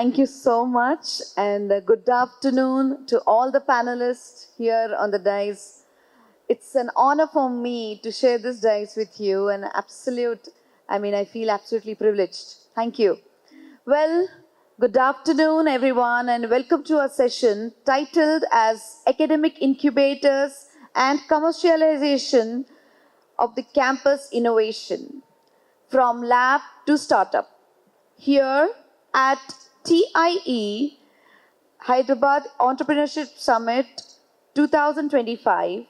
Thank you so much, and good afternoon to all the panelists here on the dais. It's an honor for me to share this dais with you, and I feel absolutely privileged. Thank you. Well, good afternoon, everyone, and welcome to our session titled as Academic Incubators and Commercialization of the Campus Innovation from Lab to Startup. Here at TiE Hyderabad Entrepreneurship Summit 2025.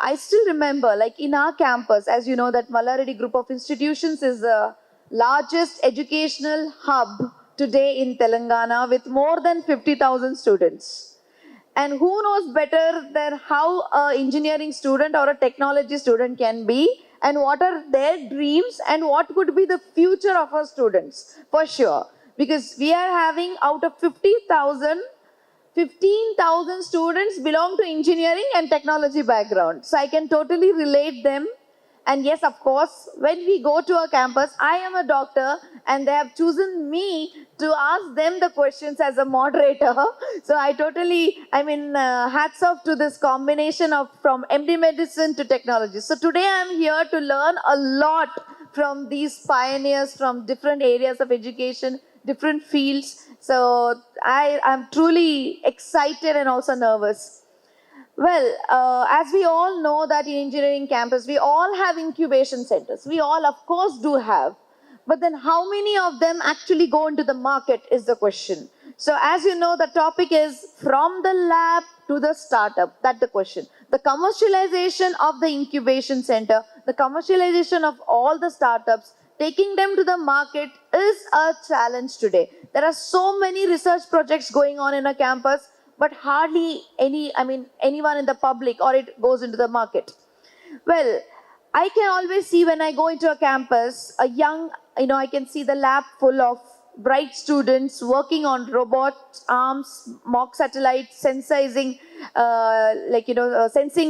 I still remember, like in our campus, as you know, that Mallareddy Group of Institutions is the largest educational hub today in Telangana with more than 50,000 students. And who knows better than how an engineering student or a technology student can be, and what are their dreams and what could be the future of our students, for sure. Because we are having out of 50,000, 15,000 students belong to engineering and technology background. So I can totally relate them. And yes, of course, when we go to a campus, I am a doctor and they have chosen me to ask them the questions as a moderator. So hats off to this combination of from MD medicine to technology. So today I am here to learn a lot from these pioneers from different areas of education, different fields. So I am truly excited and also nervous. Well, as we all know that in engineering campus, we all have incubation centers. We all, of course, do have. But then how many of them actually go into the market is the question. So as you know, the topic is from the lab to the startup. That's the question. The commercialization of the incubation center, the commercialization of all the startups, taking them to the market is a challenge today. There are so many research projects going on in a campus, but hardly anyone in the public or it goes into the market. Well, I can always see when I go into a campus, I can see the lab full of bright students working on robots, arms, mock satellites, sensing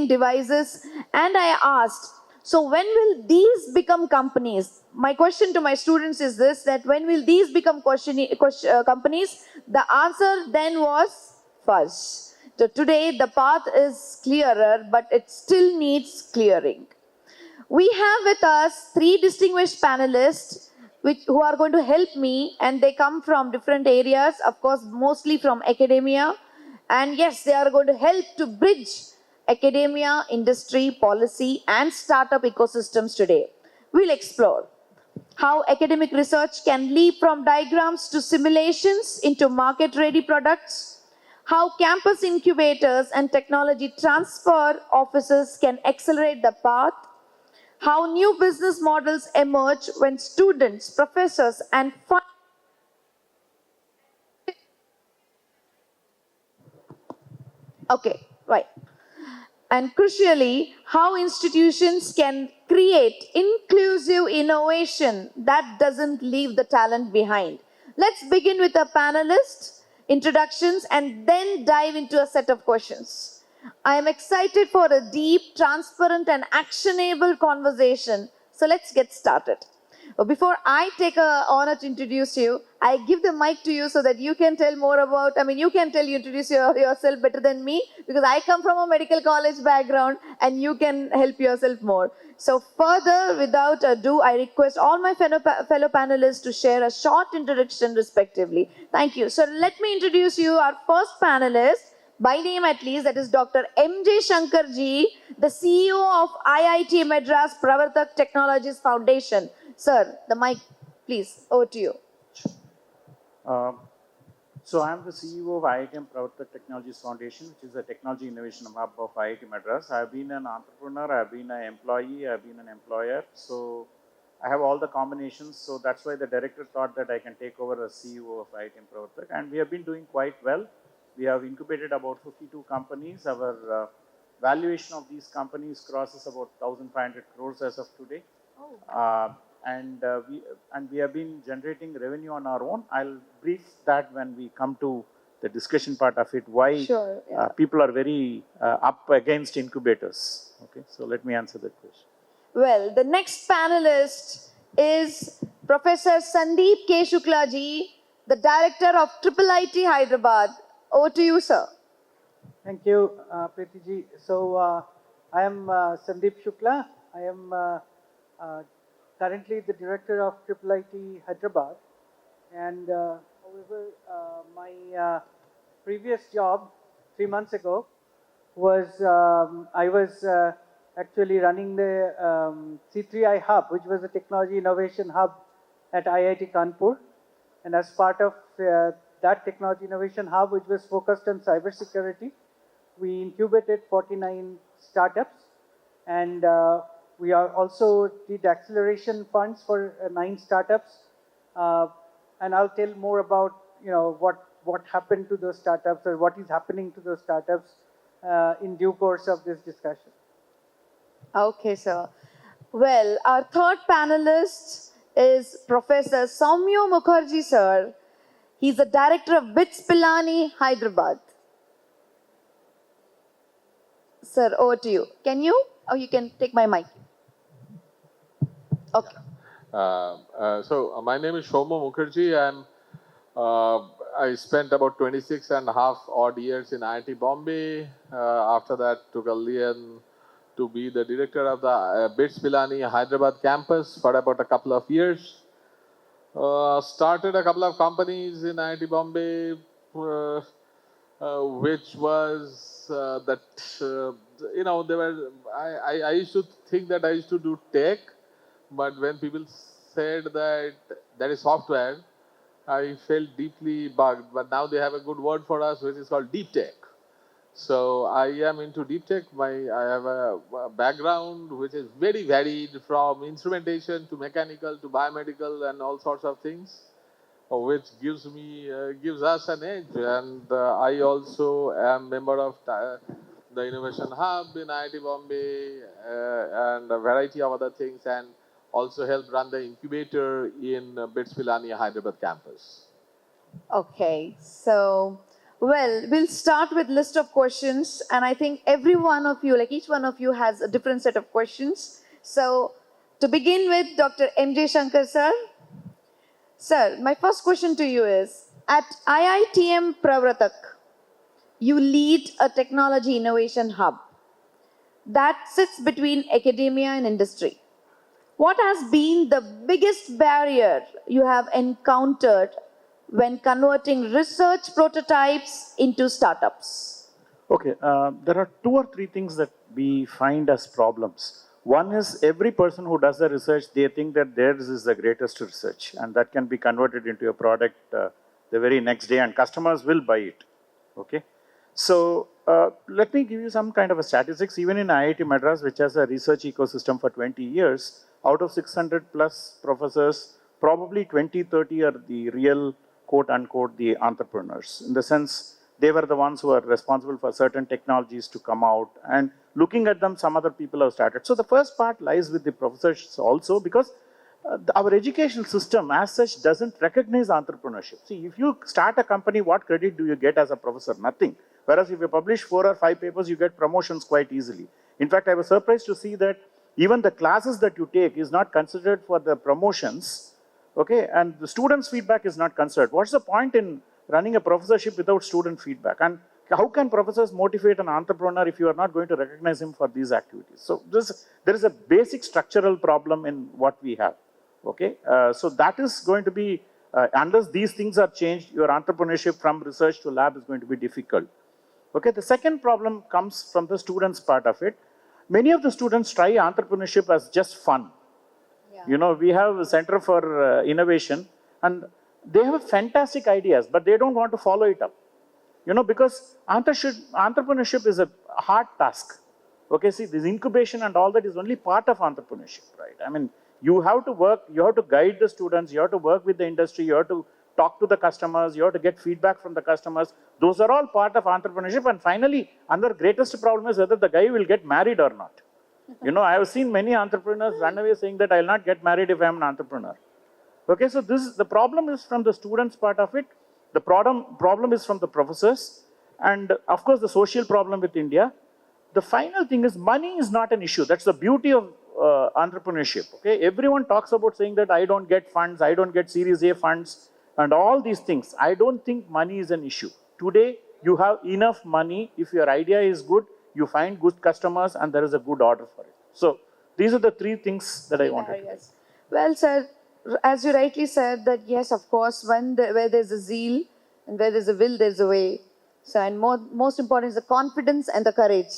devices. And I asked, so when will these become companies? My question to my students is this, that when will these become companies? The answer then was fuzz. So today the path is clearer, but it still needs clearing. We have with us three distinguished panelists who are going to help me, and they come from different areas, of course, mostly from academia. And yes, they are going to help to bridge academia, industry, policy, and startup ecosystems today. We'll explore how academic research can leap from diagrams to simulations into market-ready products, how campus incubators and technology transfer offices can accelerate the path, how new business models emerge when students, professors, and and crucially, how institutions can create inclusive innovation that doesn't leave the talent behind. Let's begin with a panelist introductions and then dive into a set of questions. I am excited for a deep, transparent, and actionable conversation. So let's get started. Before I take an honor to introduce you, I give the mic to you so that you can tell more about, introduce yourself better than me, because I come from a medical college background and you can help yourself more. So further, without ado, I request all my fellow panelists to share a short introduction respectively. Thank you. So let me introduce you our first panelist, by name at least, that is Dr. M.J. Shankarji, the CEO of IIT Madras Pravartak Technologies Foundation. Sir, the mic, please, over to you. So I am the CEO of IIT Pravartak Technologies Foundation, which is a technology innovation hub of IIT Madras. I have been an entrepreneur, I have been an employee, I have been an employer. So I have all the combinations. So that's why the director thought that I can take over as CEO of IIT Pravartak. And we have been doing quite well. We have incubated about 52 companies. Our valuation of these companies crosses about 1,500 crores as of today. Oh. We have been generating revenue on our own. I'll brief that when we come to the discussion part of it, why sure, yeah. People are very up against incubators. Okay, so let me answer that question. Well, the next panelist is Professor Sandeep K. Shukla ji, the Director of TiE Hyderabad. Over to you, sir. Thank you, Preeti ji. So, I am Sandeep Shukla. I am currently the director of TiE Hyderabad. And however, my previous job 3 months ago was I was actually running the C3I Hub, which was a technology innovation hub at IIT Kanpur. And as part of that technology innovation hub, which was focused on cybersecurity, we incubated 49 startups, and we are also did acceleration funds for 9 startups. And I'll tell more about what happened to those startups or what is happening to those startups in due course of this discussion. Okay, sir. Well, our third panelist is Professor Soumya Mukherjee, sir. He's the director of BITS Pilani, Hyderabad. Sir, over to you. Can you? Or you can take my mic. Okay. So my name is Soumya Mukherjee, and I spent about 26 and a half odd years in IIT Bombay. After that, took a lean to be the director of the BITS Pilani Hyderabad campus for about a couple of years. Started a couple of companies in IIT Bombay, which was they were. I used to think that I used to do tech, but when people said that is software, I felt deeply bugged. But now they have a good word for us, which is called deep tech. So I am into deep tech. I have a background which is very varied, from instrumentation to mechanical to biomedical and all sorts of things, which gives us an edge. And I also am member of the Innovation Hub in IIT Bombay and a variety of other things, and also help run the incubator in BITS Pilani Hyderabad campus. Okay, so, well, we'll start with list of questions, and I think every one of you, like each one of you, has a different set of questions. So, to begin with, Dr. M.J. Shankar, sir. Sir, my first question to you is, at IITM Pravratak, you lead a technology innovation hub that sits between academia and industry. What has been the biggest barrier you have encountered when converting research prototypes into startups? Okay, there are 2 or 3 things that we find as problems. One is every person who does the research, they think that theirs is the greatest research, and that can be converted into a product the very next day, and customers will buy it. Okay, so let me give you some kind of a statistics. Even in IIT Madras, which has a research ecosystem for 20 years, out of 600 plus professors, probably 20, 30 are the real quote unquote the entrepreneurs. In the sense, they were the ones who are responsible for certain technologies to come out, and looking at them, some other people have started. So the first part lies with the professors also, because our education system as such doesn't recognize entrepreneurship. See, if you start a company, what credit do you get as a professor? Nothing. Whereas if you publish 4 or 5 papers, you get promotions quite easily. In fact, I was surprised to see that even the classes that you take is not considered for the promotions, okay, and the students' feedback is not considered. What's the point in running a professorship without student feedback? And how can professors motivate an entrepreneur if you are not going to recognize him for these activities? So there is a basic structural problem in what we have, okay? So that is going to be, unless these things are changed, your entrepreneurship from research to lab is going to be difficult. Okay, the second problem comes from the students' part of it. Many of the students try entrepreneurship as just fun. Yeah. You know, we have a Center for Innovation, and they have fantastic ideas, but they don't want to follow it up. You know, because entrepreneurship is a hard task. Okay, see, this incubation and all that is only part of entrepreneurship, right? I mean, you have to work, you have to guide the students, you have to work with the industry, you have to talk to the customers, you have to get feedback from the customers. Those are all part of entrepreneurship. And finally, another greatest problem is whether the guy will get married or not. You know, I have seen many entrepreneurs run away saying that I will not get married if I am an entrepreneur. Okay, so the problem is from the students' part of it. The problem is from the professors. And of course, the social problem with India. The final thing is money is not an issue. That's the beauty of entrepreneurship. Okay, everyone talks about saying that I don't get funds, I don't get Series A funds, and all these things. I don't think money is an issue. Today, you have enough money. If your idea is good, you find good customers, and there is a good order for it. So these are the three things that I wanted. Yes. Well, sir, as you rightly said that yes, of course, where there's a zeal and where there's a will, there's a way. So, and most important is the confidence and the courage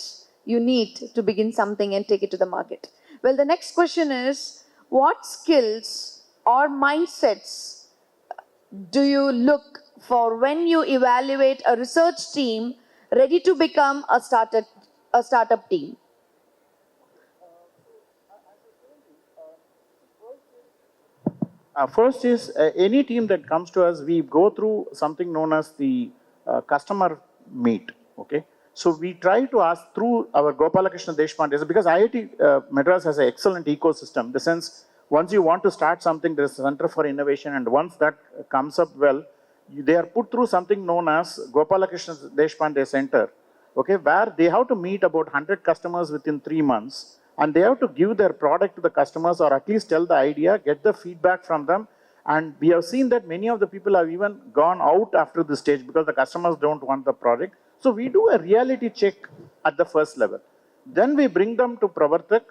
you need to begin something and take it to the market. Well, the next question is, what skills or mindsets do you look for when you evaluate a research team ready to become a startup team? First is any team that comes to us, we go through something known as the customer meet. Okay, so we try to ask through our Gopalakrishna Deshpande, because IIT Madras has an excellent ecosystem. In the sense, once you want to start something, there is a Center for Innovation, and once that comes up well, they are put through something known as Gopalakrishna Deshpande Center. Okay, where they have to meet about 100 customers within 3 months. And they have to give their product to the customers, or at least tell the idea, get the feedback from them. And we have seen that many of the people have even gone out after this stage because the customers don't want the product. So we do a reality check at the first level. Then we bring them to Pravartak,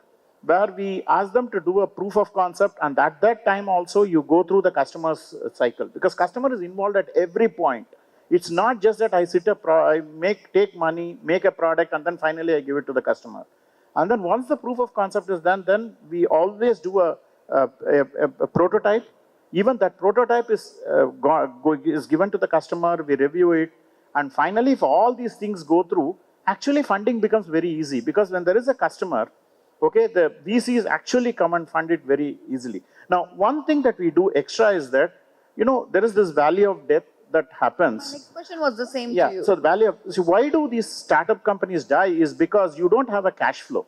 where we ask them to do a proof of concept. And at that time also, you go through the customer's cycle, because customer is involved at every point. It's not just that I take money, make a product, and then finally I give it to the customer. And then once the proof of concept is done, then we always do a prototype. Even that prototype is given to the customer, we review it. And finally, if all these things go through, actually funding becomes very easy. Because when there is a customer, okay, the VCs actually come and fund it very easily. Now, one thing that we do extra is that, there is this valley of death that happens. My next question was the same to you. So the value of, so why do these startup companies die is because you don't have a cash flow.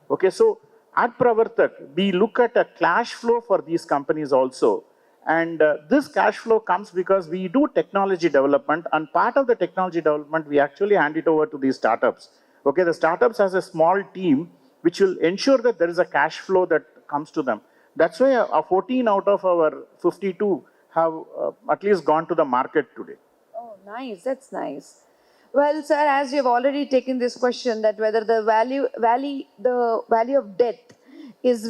Okay, so at Pravartak, we look at a cash flow for these companies also. And this cash flow comes because we do technology development, and part of the technology development, we actually hand it over to these startups. Okay, the startups has a small team which will ensure that there is a cash flow that comes to them. That's why 14 out of our 52 have at least gone to the market today. Oh, nice. That's nice. Well, sir, as you've already taken this question that whether the value of death is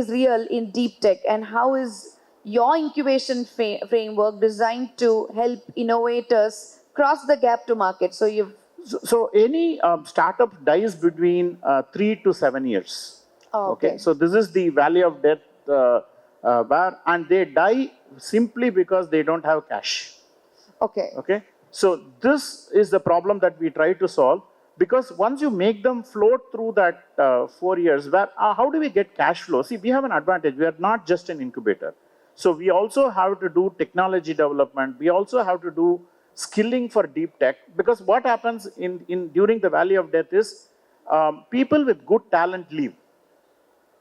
real in deep tech, and how is your incubation framework designed to help innovators cross the gap to market? So any startup dies between 3 to 7 years. Oh, okay. So this is the valley of death, and they die simply because they don't have cash. Okay. So this is the problem that we try to solve, because once you make them float through that 4 years, how do we get cash flow? See, we have an advantage. We are not just an incubator. So we also have to do technology development. We also have to do skilling for deep tech, because what happens during the valley of death is people with good talent leave.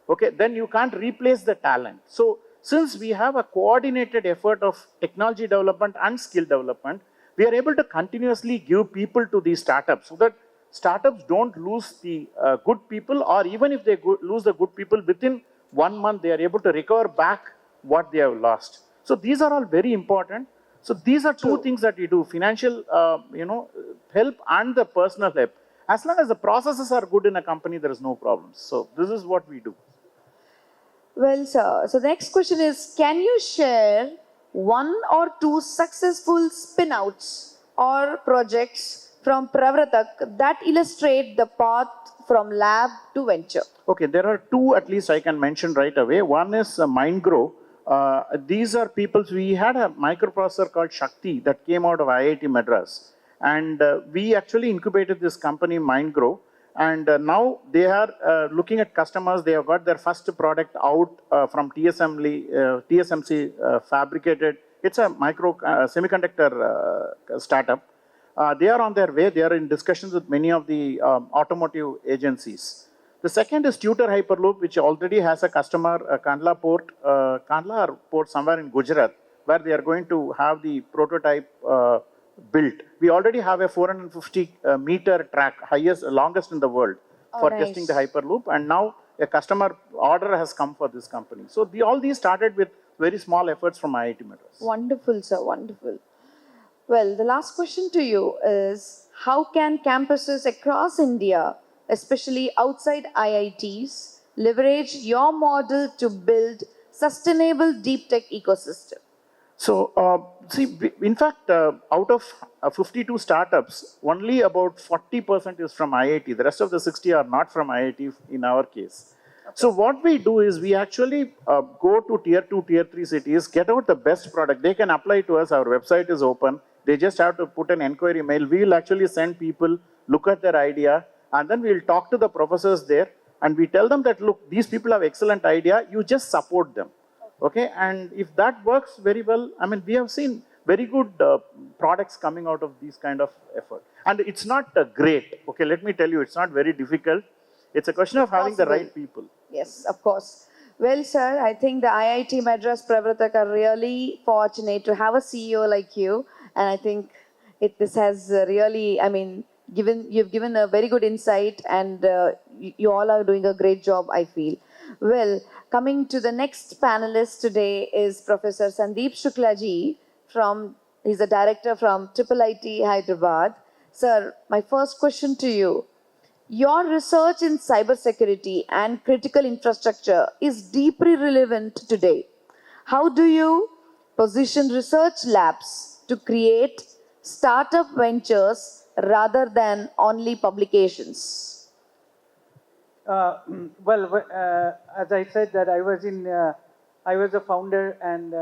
Okay, then you can't replace the talent. So since we have a coordinated effort of technology development and skill development, we are able to continuously give people to these startups, so that startups don't lose the good people, or even if they lose the good people, within 1 month they are able to recover back what they have lost. So these are all very important. So these are two things that we do: financial, help and the personal help. As long as the processes are good in a company, there is no problems. So this is what we do. Well, sir, so the next question is, can you share 1 or 2 successful spin-outs or projects from Pravartak that illustrate the path from lab to venture? Okay, there are 2 at least I can mention right away. One is MindGrow. These are people, we had a microprocessor called Shakti that came out of IIT Madras. And we actually incubated this company, MindGrow. And now they are looking at customers. They have got their first product out from TSMC fabricated. It's a semiconductor startup. They are on their way. They are in discussions with many of the automotive agencies. The second is Tutor Hyperloop, which already has a customer, Kandla port somewhere in Gujarat, where they are going to have the prototype built. We already have a 450 meter track, longest in the world, for testing the Hyperloop. And now a customer order has come for this company. So all these started with very small efforts from IIT Madras. Wonderful, sir. Wonderful. Well, the last question to you is, how can campuses across India, especially outside IITs, leverage your model to build sustainable deep tech ecosystem? So, in fact, out of 52 startups, only about 40% is from IIT. The rest of the 60 are not from IIT in our case. So what we do is we actually go to tier 2, tier 3 cities, get out the best product. They can apply to us. Our website is open. They just have to put an inquiry mail. We will actually send people, look at their idea, and then we'll talk to the professors there. And we tell them that, look, these people have excellent idea. You just support them. Okay, and if that works very well, I mean, we have seen very good products coming out of these kind of effort. And it's not great. Okay, let me tell you, it's not very difficult. It's a question of having the right people. Yes, of course. Well, sir, I think the IIT Madras Pravratak are really fortunate to have a CEO like you. And I think this has really, I mean, you've given a very good insight, and you all are doing a great job, I feel. Well, coming to the next panelist today is Professor Sandeep Shuklaji he's a director from TiE Hyderabad. Sir, my first question to you. Your research in cybersecurity and critical infrastructure is deeply relevant today. How do you position research labs to create startup ventures rather than only publications? As I said that I was a founder and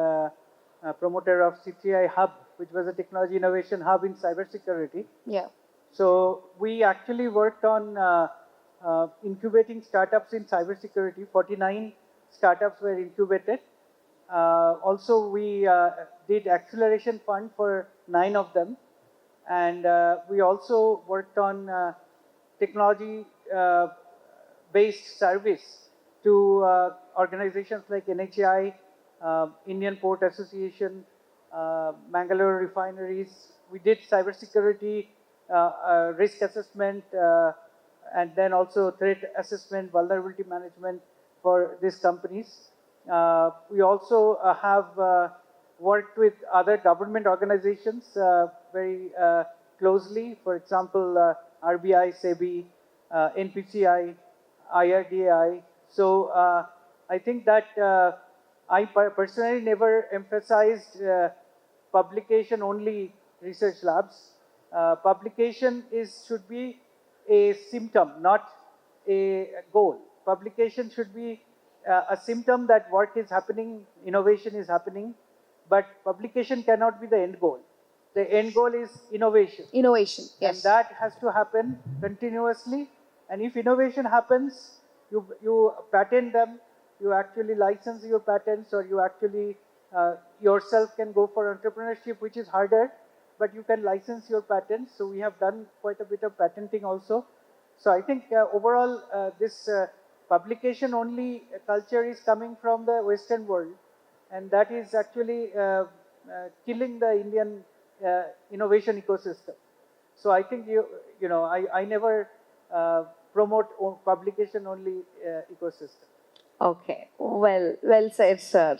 promoter of CTI Hub, which was a technology innovation hub in cybersecurity. Yeah. So we actually worked on incubating startups in cybersecurity. 49 startups were incubated. Also, we did acceleration fund for 9 of them. And we also worked on technology based service to organizations like NHAI, Indian Port Association, Mangalore refineries. We did cybersecurity risk assessment and then also threat assessment, vulnerability management for these companies. We also have worked with other government organizations very closely. For example, RBI, SEBI, NPCI, IRDAI. So I think that I personally never emphasized publication only research labs. Publication should be a symptom, not a goal. Publication should be a symptom that work is happening, innovation is happening, but publication cannot be the end goal. The end goal is innovation. Innovation, yes. And that has to happen continuously. And if innovation happens, you patent them, you actually license your patents, or you actually yourself can go for entrepreneurship, which is harder, but you can license your patents. So we have done quite a bit of patenting also. So I think overall this publication only culture is coming from the Western world, and that is actually killing the Indian innovation ecosystem. So I think I never promote publication only ecosystem. Okay, well said, sir.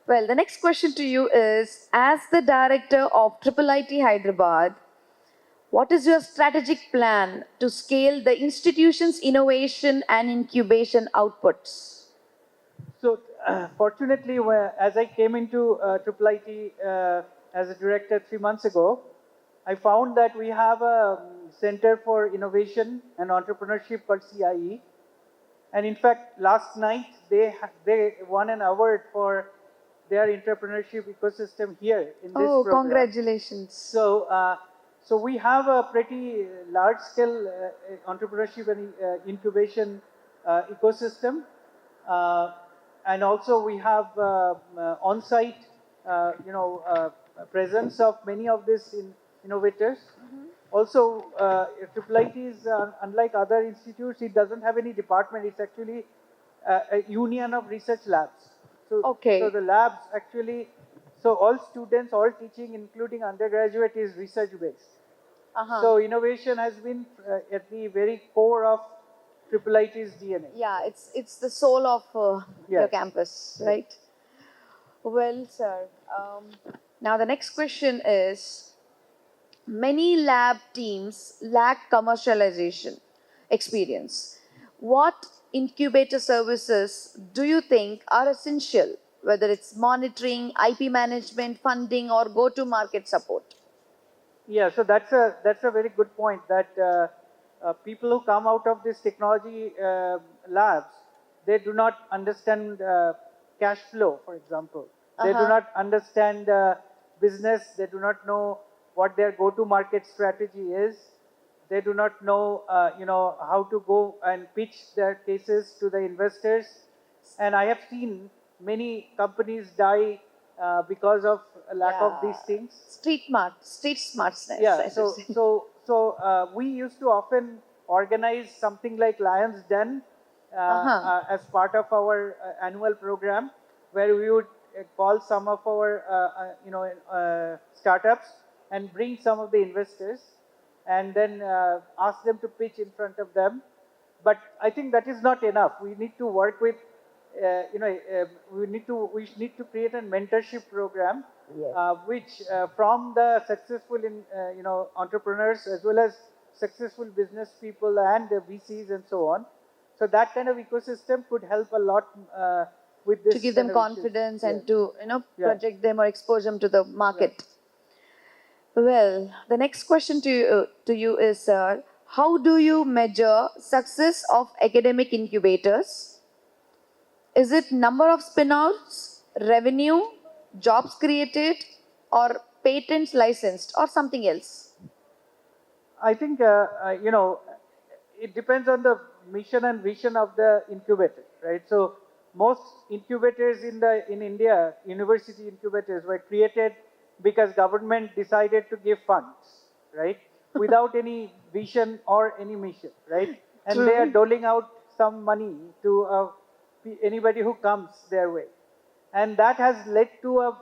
Well, the next question to you is, as the director of TiE Hyderabad, what is your strategic plan to scale the institution's innovation and incubation outputs? So, fortunately, as I came into TiE as a director 3 months ago, I found that we have a Center for Innovation and Entrepreneurship called CIE. And in fact, last night, they won an award for their entrepreneurship ecosystem here in this program. Oh, congratulations. So we have a pretty large-scale entrepreneurship and incubation ecosystem. And also we have on-site, presence of many of these innovators. Also, TiE is, unlike other institutes, it doesn't have any department. It's actually a union of research labs. So the labs actually, so all students, all teaching, including undergraduate, is research-based. So innovation has been at the very core of IIIT's DNA. Yeah, it's the soul of your Yes. campus, right? Well, sir. Now the next question is: many lab teams lack commercialization experience. What incubator services do you think are essential, whether it's monitoring, IP management, funding, or go to market support? Yeah, so that's a very good point that people who come out of this technology labs, they do not understand cash flow, for example. They do Uh-huh. not understand business. They do not know what their go-to-market strategy is. They do not know, how to go and pitch their cases to the investors. And I have seen many companies die because of a lack of these things. Street smartness, Yeah, I should say. we used to often organize something like Lions Den as part of our annual program, where we would call some of our startups and bring some of the investors, and then ask them to pitch in front of them. But I think that is not enough. We need to work with, we need to create a mentorship program, which from the successful entrepreneurs as well as successful business people and the VCs and so on. So that kind of ecosystem could help a lot with this. To give them kind of issues. confidence Yeah. and to Yeah. project them or expose them to the market. Well, the next question to you is, sir, how do you measure success of academic incubators? Is it number of spin-outs, revenue, jobs created, or patents licensed, or something else? I think it depends on the mission and vision of the incubator, right? So most incubators in India, university incubators, were created because government decided to give funds, right? Without any vision or any mission, right? And they are doling out some money to anybody who comes their way, and that has led to a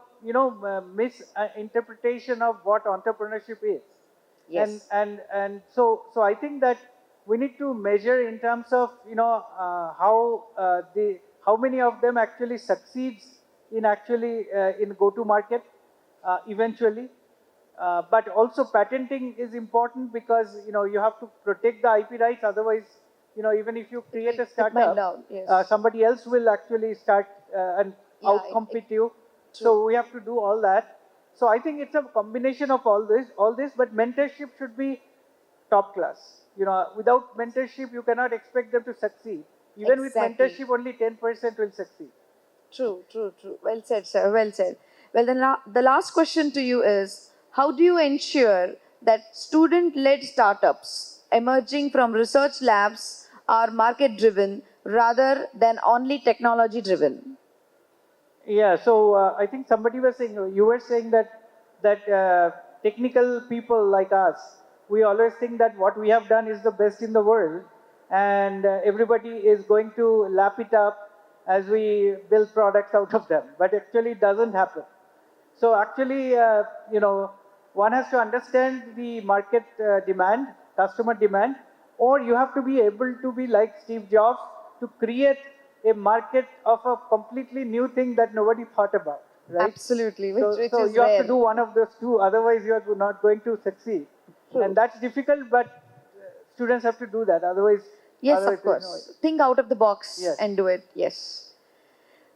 misinterpretation of what entrepreneurship is. Yes. And so I think that we need to measure in terms of how many of them actually succeeds in actually in go to market eventually. But also patenting is important because you have to protect the IP rights. Otherwise, even if you create a It might startup, down, yes. somebody else will actually start and Yeah, outcompete you. So we have to do all that. So I think it's a combination of all this. But mentorship should be top class. Without mentorship, you cannot expect them to succeed. Even Exactly. with mentorship, only 10% will succeed. True. Well said, sir. Well said. Well, then the last question to you is: how do you ensure that student-led startups emerging from research labs are market-driven rather than only technology-driven? Yeah, so I think somebody was saying, you were saying that technical people like us, we always think that what we have done is the best in the world, and everybody is going to lap it up as we build products out of them. But actually, it doesn't happen. So actually, one has to understand the market demand, customer demand, or you have to be able to be like Steve Jobs to create a market of a completely new thing that nobody thought about, right? Absolutely, So, which so is you have rare. to do one of those two, otherwise you are not going to succeed. True. And that's difficult, but students have to do that. Otherwise, Yes, otherwise of there's no course. Think out of the box Yes. and do it. Yes.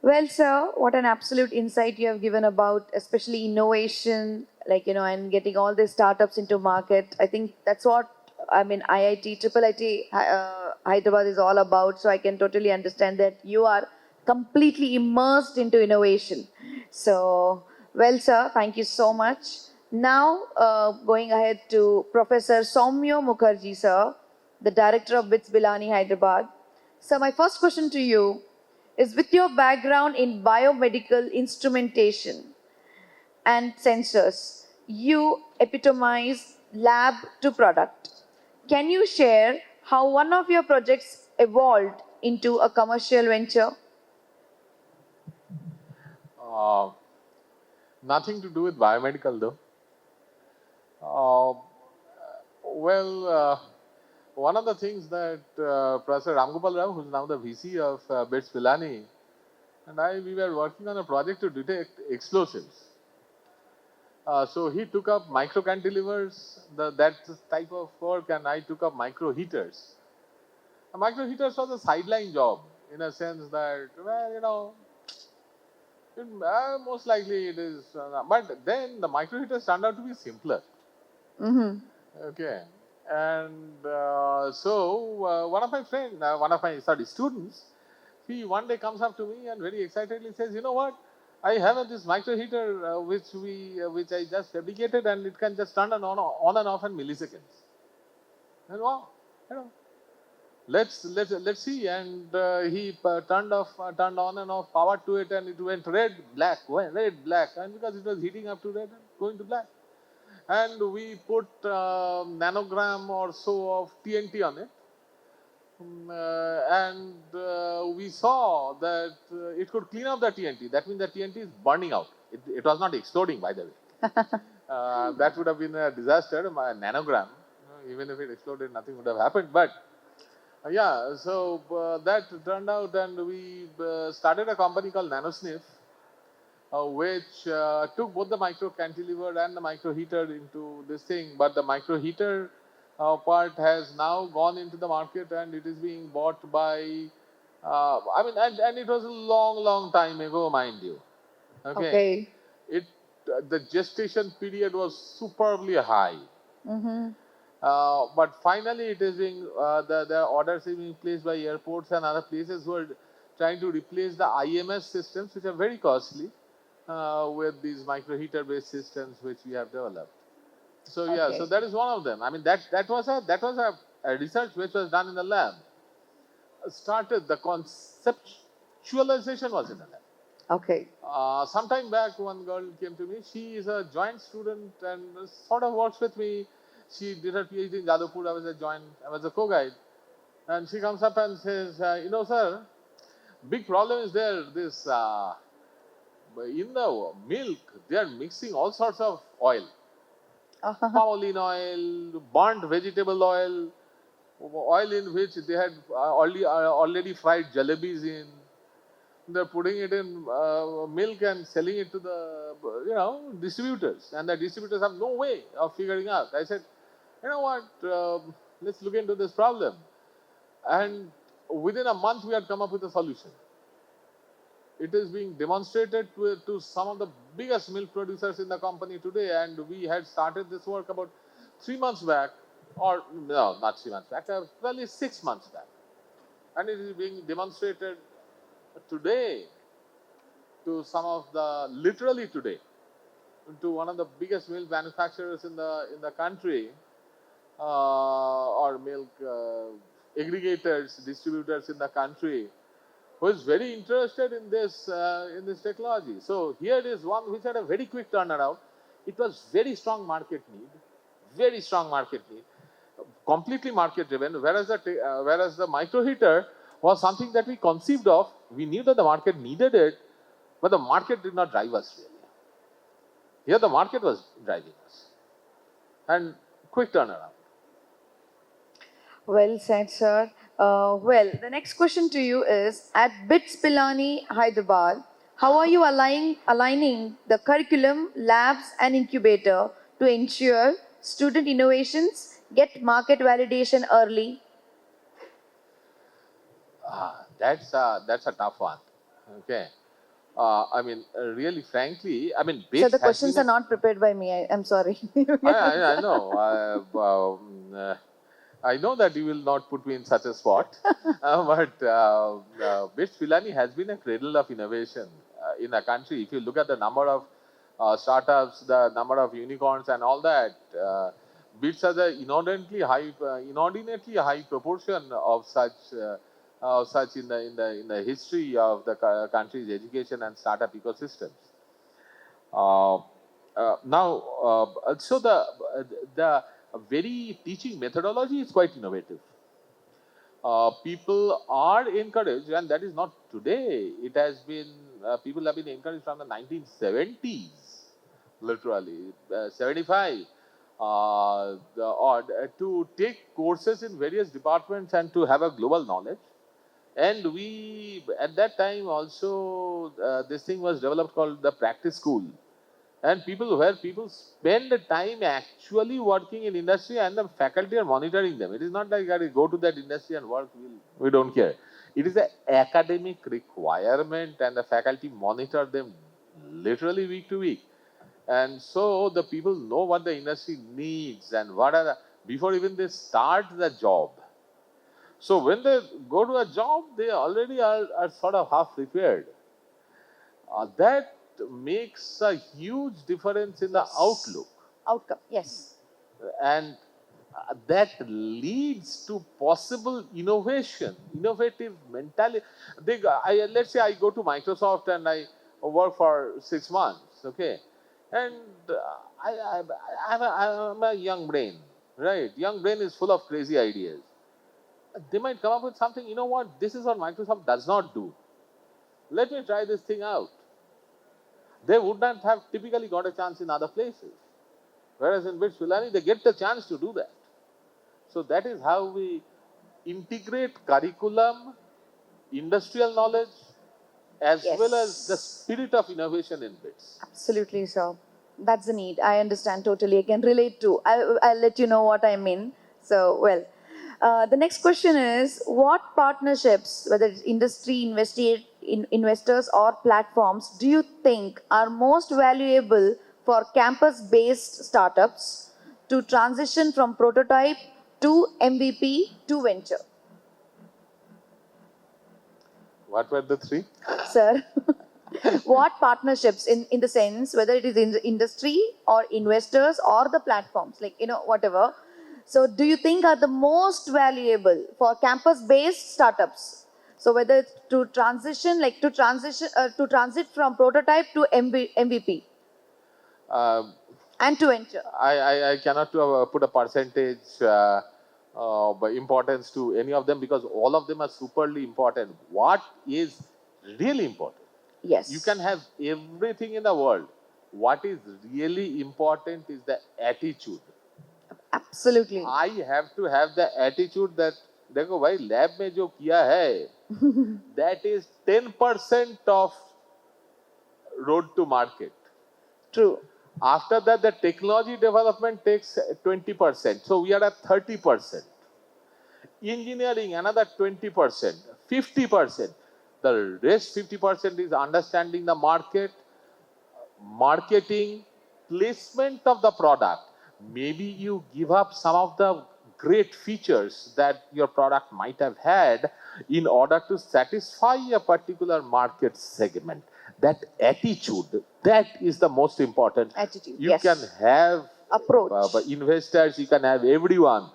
Well, sir, what an absolute insight you have given about, especially innovation, and getting all these startups into market. I think that's what IIT, Triple IT Hyderabad is all about. So I can totally understand that you are completely immersed into innovation. So, well, sir, thank you so much. Now, going ahead to Professor Soumya Mukherjee, sir, the director of BITS Bilani, Hyderabad. So, my first question to you is: with your background in biomedical instrumentation and sensors, you epitomize lab to product. Can you share how one of your projects evolved into a commercial venture? Nothing to do with biomedical though. Uh, well, one of the things that Professor Ramgopal Rao, who's now the VC of BITS Pilani, and we were working on a project to detect explosives. So he took up micro cantilevers, that type of work, and I took up micro heaters. Micro heaters was a sideline job in a sense that, well, most likely it is. But then the micro heaters turned out to be simpler. Mm-hmm. Okay. And one of my students, he one day comes up to me and very excitedly says, you know what? I have this micro heater which I just fabricated, and it can just turn on and off in milliseconds. And wow, you know, let's see. And he turned on and off, powered to it, and it went red, black, and because it was heating up to red and going to black. And we put nanogram or so of TNT on it. We saw that it could clean up the TNT. That means the TNT is burning out. It was not exploding, by the way. That would have been a disaster. A nanogram, even if it exploded, nothing would have happened. But yeah, so that turned out, and we started a company called Nanosniff, which took both the micro cantilever and the micro heater into this thing. But the micro heater part has now gone into the market, and it is being bought by, and it was a long time ago, mind you. Okay. It the gestation period was superbly high. Mm-hmm. But finally, it is being the orders are being placed by airports and other places who are trying to replace the IMS systems, which are very costly, with these micro heater based systems which we have developed. So yeah, Okay. so that is one of them. I mean that was a research which was done in the lab. Started the conceptualization was in the lab. Okay. Sometime back, one girl came to me. She is a joint student and sort of works with me. She did her PhD in Jadavpur. I was a co-guide. And she comes up and says, sir, big problem is there. This in the milk, they are mixing all sorts of oil. Paolin oil, burnt vegetable oil in which they had already fried jalebis in. They're putting it in milk and selling it to the distributors, and the distributors have no way of figuring out. I said, you know what? Let's look into this problem. And within a month, we had come up with a solution. It is being demonstrated to some of the biggest milk producers in the company today, and we had started this work about 3 months back, or no, not 3 months back, probably 6 months back, and it is being demonstrated today to some of the literally today to one of the biggest milk manufacturers in the country, or milk aggregators, distributors in the country, who is very interested in this technology. So here is one which had a very quick turnaround. It was very strong market need, completely market driven. Whereas the micro heater was something that we conceived of. We knew that the market needed it, but the market did not drive us really. Here the market was driving us, and quick turnaround. Well said, sir. The next question to you is, at BITS Pilani, Hyderabad, how are you aligning the curriculum, labs, and incubator to ensure student innovations get market validation early? That's a tough one. Okay. Really, frankly, So BITS the has questions been are not prepared by me. I'm sorry. I know. I know that you will not put me in such a spot, but BITS Pilani has been a cradle of innovation in a country. If you look at the number of startups, the number of unicorns, and all that, BITS has an inordinately high proportion of such in the history of the country's education and startup ecosystems. Uh, so the very teaching methodology is quite innovative. People are encouraged, and that is not today. It has been people have been encouraged from the 1970s, literally 75. to take courses in various departments and to have a global knowledge. And we, at that time also, this thing was developed called the practice school. And where people spend the time actually working in industry and the faculty are monitoring them. It is not like that go to that industry and work, we don't care. It is an academic requirement and the faculty monitor them literally week to week. And so the people know what the industry needs and what are the, before even they start the job. So when they go to a job, they already are sort of half prepared. That makes a huge difference in the outlook. Outcome, yes. And that leads to possible innovation, innovative mentality. Let's say I go to Microsoft and I work for 6 months, okay? And I'm a young brain, right? Young brain is full of crazy ideas. They might come up with something, you know what, this is what Microsoft does not do. Let me try this thing out. They would not have typically got a chance in other places. Whereas in BITS Pilani, they get the chance to do that. So that is how we integrate curriculum, industrial knowledge, as Yes. well as the spirit of innovation in BITS. Absolutely, sir. That's the need. I understand totally. I can relate to. I'll let you know what I mean. So, well, the next question is: what partnerships, whether it's industry, investors, or platforms, do you think are most valuable for campus-based startups to transition from prototype to MVP to venture? What were the three? Sir, what partnerships, in the sense whether it is in the industry or investors or the platforms, like, whatever, so do you think are the most valuable for campus based startups? So whether it's to transit from prototype to MVP Uh, and to venture. I cannot put a percentage importance to any of them because all of them are superly important. What is really important? Yes. You can have everything in the world. What is really important is the attitude. Absolutely. I have to have the attitude that देखो भाई lab में जो किया है that is 10% of road to market. True. After that, the technology development takes 20%. So we are at 30%. Engineering, another 20%, 50%. The rest 50% is understanding the market, marketing, placement of the product. Maybe you give up some of the great features that your product might have had in order to satisfy a particular market segment. That attitude, that is the most important. Attitude, You yes. can have Approach. investors, you can have everyone,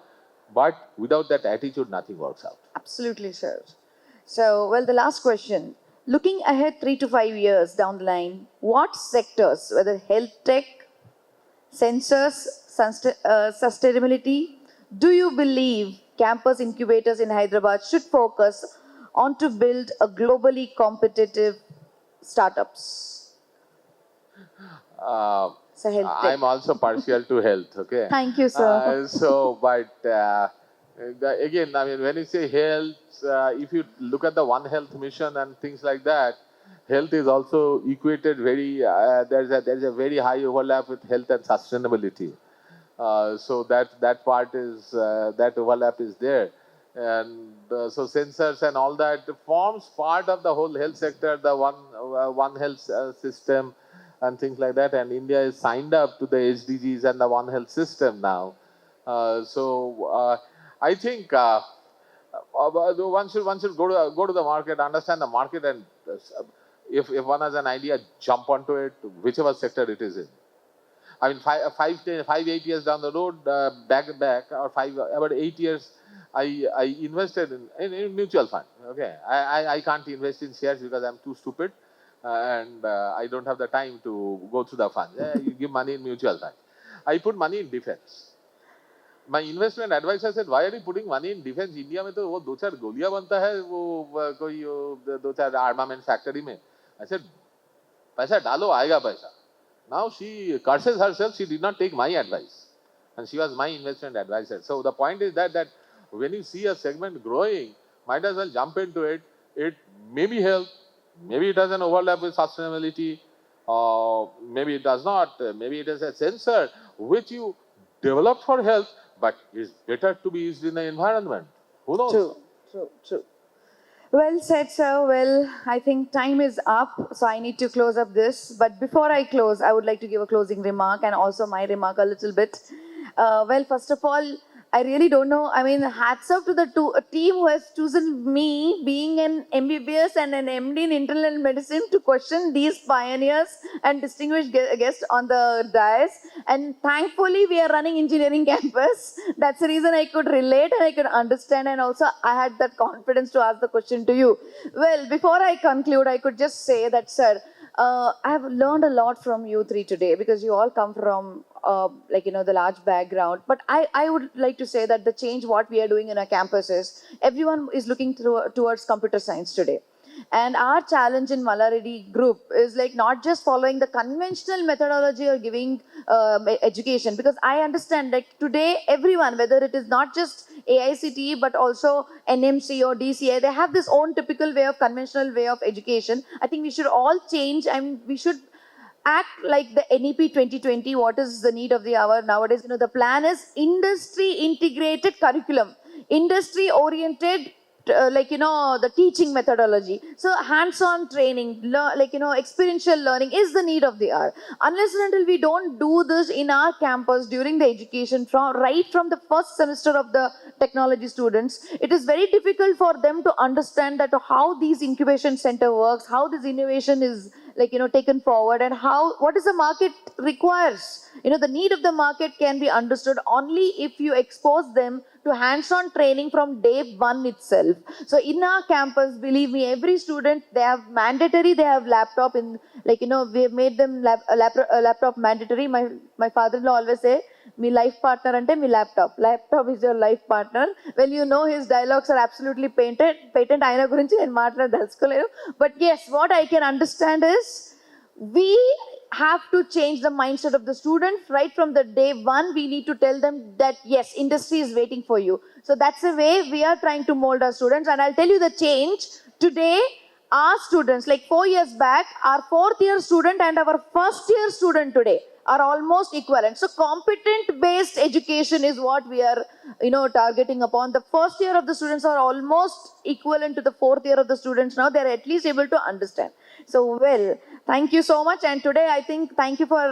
but without that attitude, nothing works out. Absolutely, sir. So, well, the last question. Looking ahead 3 to 5 years down the line, what sectors, whether health tech, sensors, sustainability, do you believe campus incubators in Hyderabad should focus on to build a globally competitive startups? So health tech. I'm also partial to health, okay? Thank you, sir. Again, I mean, when you say health, if you look at the One Health mission and things like that, health is also equated very, there's a very high overlap with health and sustainability. So that part is, that overlap is there. And so sensors and all that forms part of the whole health sector, the One Health system and things like that. And India is signed up to the SDGs and the One Health system now. I think one should go to the market, understand the market, and if one has an idea, jump onto it, whichever sector it is in. I mean, 8 years down the road, back, or about 8 years, I invested in mutual fund. Okay, I can't invest in shares because I'm too stupid, and I don't have the time to go through the fund. You give money in mutual fund. I put money in defense. My investment advisor said, "Why are you putting money in defense? India में तो वो 2-4 गोलियां बनता है, वो कोई 2-4 armament factory में." I said, "पैसा डालो, आएगा पैसा." Now she curses herself. She did not take my advice. and she was my investment advisor. So the point is that when you see a segment growing, might as well jump into it. It may be health, maybe it has an overlap with sustainability, maybe it does not, maybe it is a sensor which you developed for health, but is better to be used in the environment. Who knows? True. Well said, sir. Well, I think time is up, so I need to close up this. But before I close, I would like to give a closing remark and also my remark a little bit. Well, first of all, I really don't know. I mean, hats off to the team who has chosen me, being an MBBS and an MD in internal medicine, to question these pioneers and distinguished guests on the dais. And thankfully, we are running engineering campus. That's the reason I could relate and I could understand. And also, I had that confidence to ask the question to you. Well, before I conclude, I could just say that, sir, I have learned a lot from you three today, because you all come from the large background. But I would like to say that the change what we are doing in our campuses, everyone is looking towards computer science today. And our challenge in Malaredi group is like not just following the conventional methodology or giving education, because I understand like today everyone, whether it is not just AICTE but also NMC or DCI, they have this own typical way of conventional way of education. I think we should all change, and we should act like the NEP 2020. What is the need of the hour nowadays? The plan is industry integrated curriculum, industry oriented, the teaching methodology. So hands-on training, experiential learning is the need of the hour. Unless and until we don't do this in our campus during the education, right from the first semester of the technology students, it is very difficult for them to understand that how these incubation center works, how this innovation is taken forward, and what is the market requires. The need of the market can be understood only if you expose them to hands-on training from day one itself. So in our campus, believe me, every student, they have laptop in, we have made them laptop mandatory. My father-in-law always say, "Me life partner ante me laptop. Laptop is your life partner." Well, his dialogues are absolutely patent. Aina gurinchi nenu maatladalchukoledu. But yes, what I can understand is, we have to change the mindset of the student right from the day one. We need to tell them that yes, industry is waiting for you. So that's the way we are trying to mold our students. And I'll tell you the change today. Our students, like 4 years back, our fourth year student and our first year student today are almost equivalent. So competent based education is what we are targeting upon. The first year of the students are almost equivalent to the fourth year of the students. Now they're at least able to understand. So well, thank you so much. And today I think thank you for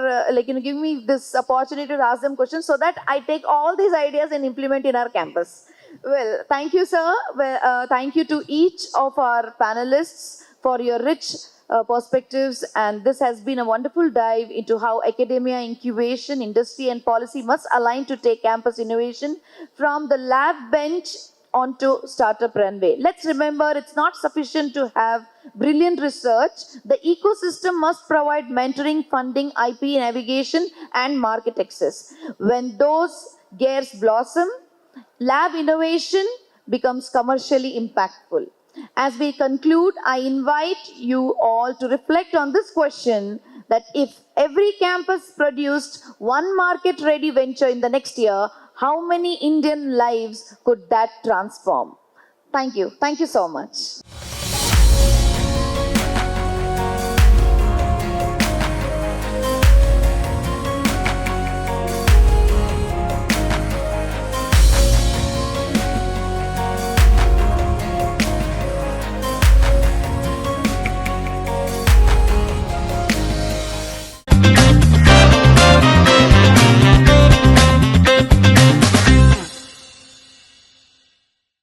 giving me this opportunity to ask them questions, so that I take all these ideas and implement in our campus. Well, thank you, sir. Well, thank you to each of our panelists for your rich perspectives. And this has been a wonderful dive into how academia, incubation, industry and policy must align to take campus innovation from the lab bench onto startup runway. Let's remember, it's not sufficient to have brilliant research. The ecosystem must provide mentoring, funding, IP, navigation and market access. When those gears blossom, lab innovation becomes commercially impactful. As we conclude, I invite you all to reflect on this question, that if every campus produced one market-ready venture in the next year, how many Indian lives could that transform? Thank you. Thank you so much.